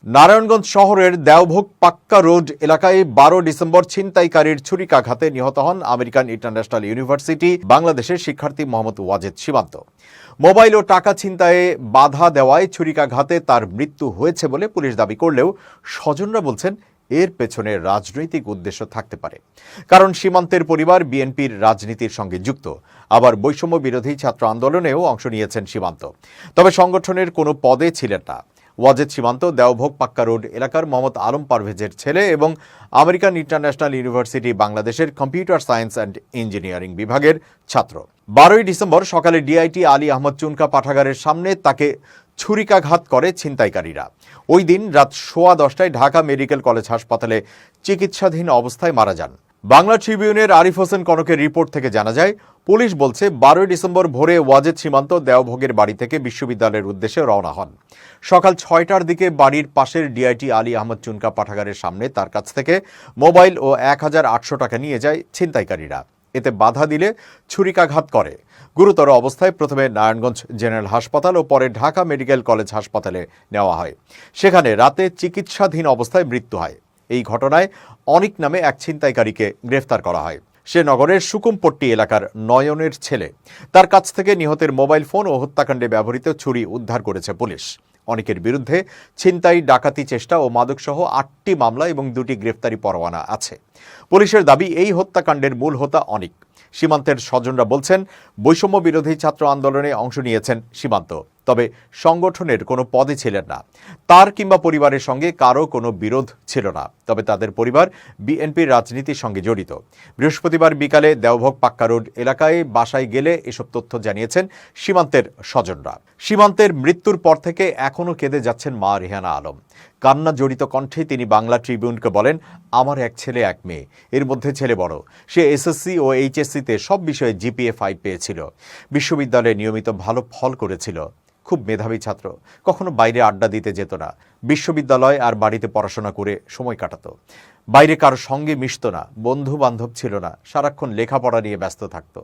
নারায়ণগঞ্জ শহরের দেওভোগ পাক্কা রোড এলাকায় 12 ডিসেম্বর ছিনতাইকারীর ছুরিকাঘাতে নিহত হন আমেরিকান ইন্টারন্যাশনাল ইউনিভার্সিটি বাংলাদেশের শিক্ষার্থী মোহাম্মদ ওয়াজেদ সীমান্ত। মোবাইল ও টাকা ছিনতাইয়ে বাধা দেওয়ায় ছুরিকাঘাতে তার মৃত্যু হয়েছে বলে পুলিশ দাবি করলেও স্বজনরা বলছেন এর পেছনে রাজনৈতিক উদ্দেশ্য থাকতে পারে। কারণ সীমান্তের পরিবার বিএনপির রাজনীতির সঙ্গে যুক্ত, আবার বৈষম্য বিরোধী ছাত্র আন্দোলনেও অংশ নিয়েছেন সীমান্ত, তবে সংগঠনের কোনো পদে ছিলেন না। ওয়াজেদ সীমান্ত দেওভোগ পাক্কা রোড এলাকার মোহাম্মদ আলম পারভেজের ছেলে এবং আমেরিকান ইন্টারন্যাশনাল ইউনিভার্সিটি বাংলাদেশের কম্পিউটার সায়েন্স অ্যান্ড ইঞ্জিনিয়ারিং বিভাগের ছাত্র। 12 ডিসেম্বর সকালে ডিআইটি আলী আহমদ চুনকা পাঠাগারের সামনে তাকে ছুরিকাঘাত করে ছিনতাইকারীরা। ওই দিন রাত 10:15টায় ঢাকা মেডিকেল কলেজ হাসপাতালে চিকিৎসাধীন অবস্থায় মারা যান। বাংলা ট্রিবিউনের আরিফ হোসেন কনকের রিপোর্ট থেকে জানা যায়, পুলিশ বলছে 12 ডিসেম্বর ভোরে ওয়াজেদ সীমান্ত দেওভোগের বাড়ি থেকে বিশ্ববিদ্যালয়ের উদ্দেশ্যে রওনা হন। সকাল 6টার দিকে বাড়ির পাশের ডিআইটি আলী আহমদ চুনকা পাঠাগারের সামনে তার কাছ থেকে মোবাইল ও 1800 টাকা নিয়ে যায় ছিনতাইকারীরা। এতে বাধা দিলে ছুরিকাঘাত করে। গুরুতর অবস্থায় প্রথমে নারায়ণগঞ্জ জেনারেল হাসপাতাল ও পরে ঢাকা মেডিকেল কলেজ হাসপাতালে নেওয়া হয়। সেখানে রাতে চিকিৎসাধীন অবস্থায় মৃত্যু হয়। এই ঘটনায় অনিক নামে এক ছিনতাইকারীকে গ্রেফতার করা হয়। সে নগরের সুকুমপট্টি এলাকার নয়নের ছেলে। তার কাছ থেকে নিহতের মোবাইল ফোন ও হত্যাকাণ্ডে ব্যবহৃত ছুরি উদ্ধার করেছে পুলিশ। অনিকের বিরুদ্ধে ছিনতাই, ডাকাতি চেষ্টা ও মাদকসহ 8টি মামলা এবং 2টি গ্রেফতারি পরোয়ানা আছে। পুলিশের দাবি, এই হত্যাকাণ্ডের মূল হোতা অনিক। সীমান্তের স্বজনরা বলছেন, বৈষম্য বিরোধী ছাত্র আন্দোলনে অংশ নিয়েছেন সীমান্ত, তবে সংগঠনের কোনো পদে ছিলেন না। তার কিংবা পরিবারের সঙ্গে কারো কোনো বিরোধ ছিল না, তবে তাদের পরিবার বিএনপির রাজনীতির সঙ্গে জড়িত। বৃহস্পতিবার বিকালে দেওভোগ পাক্কা রোড এলাকায় বাসায় গেলে এসব তথ্য জানিয়েছেন সীমান্তের স্বজনরা। সীমান্তের মৃত্যুর পর থেকে এখনও কেঁদে যাচ্ছেন মা রেহানা আলম। কান্না জড়িত কণ্ঠে তিনি বাংলা ট্রিবিউনকে বলেন, আমার এক ছেলে এক মেয়ে, এর মধ্যে ছেলে বড়। সে এসএসসি ও এইচএসসিতে সব বিষয়ে জিপিএ 5 পেয়েছিল। বিশ্ববিদ্যালয়ে নিয়মিত ভালো ফল করেছিল। খুব মেধাবী ছাত্র, কখনো বাইরে আড্ডা দিতে যেত না। বিশ্ববিদ্যালয় আর বাড়িতে পড়াশোনা করে সময় কাটাতো। বাইরে কারো সঙ্গে মিশত না, বন্ধু বান্ধব ছিল না, সারাক্ষণ লেখাপড়া নিয়ে ব্যস্ত থাকতো।